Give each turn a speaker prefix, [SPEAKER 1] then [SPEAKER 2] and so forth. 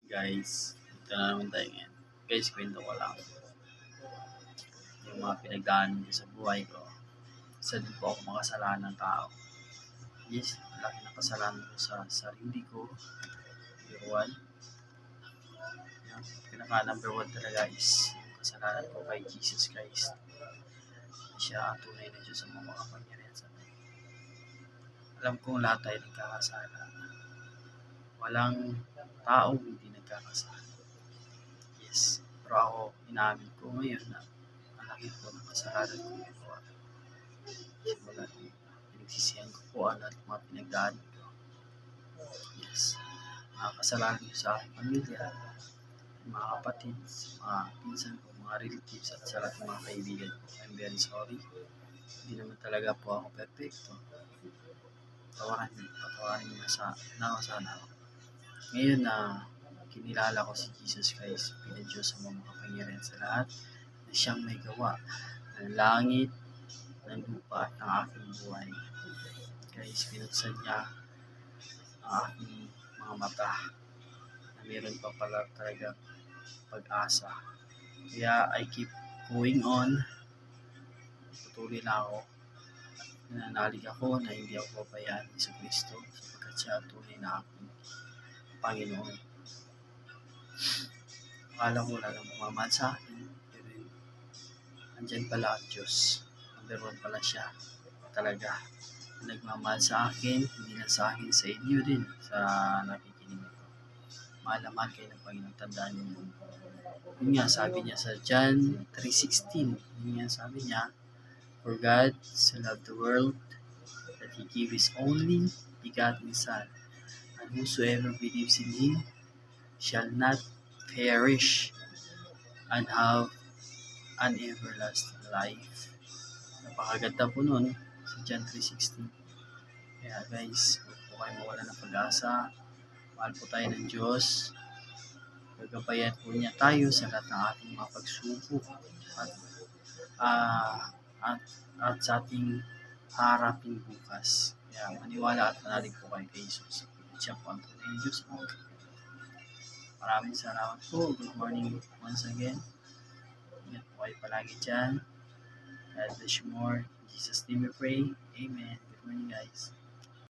[SPEAKER 1] Guys, ito na naman tayo ngayon. Guys, kwento ko lang. Yung mga pinagdaanan ko sa buhay ko. Isa din po ako makasalanan ng tao. Yes, laki ng kasalanan ko sa sarili ko. Number one. Yung pinaka-number one talaga is yung kasalanan ko kay Jesus Christ. Siya ang tunay na Diyos sa mga makapangyarihan sa atin. Alam kong lahat tayo nagkakasala. Walang taong hindi nagkakasala. Yes. Pero ako, inamin ko ngayon na ang laki po ng kasalanan ko ginawa. Simula nung pinagsisihan ko po ang lahat ng mga pinagdaanan ko. Yes. Mga kasalanan ko sa aking pamilya, mga kapatid, mga pinsan ko, mga relatives at sa lahat ng mga kaibigan ko. I'm very sorry. Hindi naman talaga po ako perfecto. Patawarin niyo na sana ako. Ngayon na kinilala ko si Jesus Christ, pinadiyos sa mga makapangyarihan sa lahat, na siyang may gawa ng langit, ng lupa at ng aking buhay. Guys, pinuksan niya ang aking mga mata na meron pa pala talaga pag-asa. Kaya I keep going on. Patuloy na ako. Nananalig ako na hindi ako pabayaan ni Kristo sapagkat siya tunay na aking Panginoon. Akala ko wala lang mamahal sa akin, pero andyan pala ang Diyos. Number one pala siya. Talaga. Nagmamahal sa akin, hindi lang sa akin, sa inyo din, sa nakikinig ito. Mahal na mahal kayo ng Panginoon. Tandaan niyo. Yun nga, sabi niya sa John 3:16. Yun nga, sabi niya, for God so loved the world that He gave His only begotten Son, and whosoever believes in Him shall not perish and have an everlasting life. Napakaganda po nun sa John 3:16. Kaya guys, huwag po kayo mawala ng pag-asa. Mahal po tayo ng Diyos. Gagabayan po niya tayo sa lahat ng ating mga pagsubok at, at sa ating harapin bukas. Kaya maniwala at manalig po kayo kay Jesus. Siya po ang tunay ng Diyos mo. Maraming salamat po. Good morning once again. Ingat po kayo palagi dyan. God bless you more. In Jesus' name we pray. Amen. Good morning guys.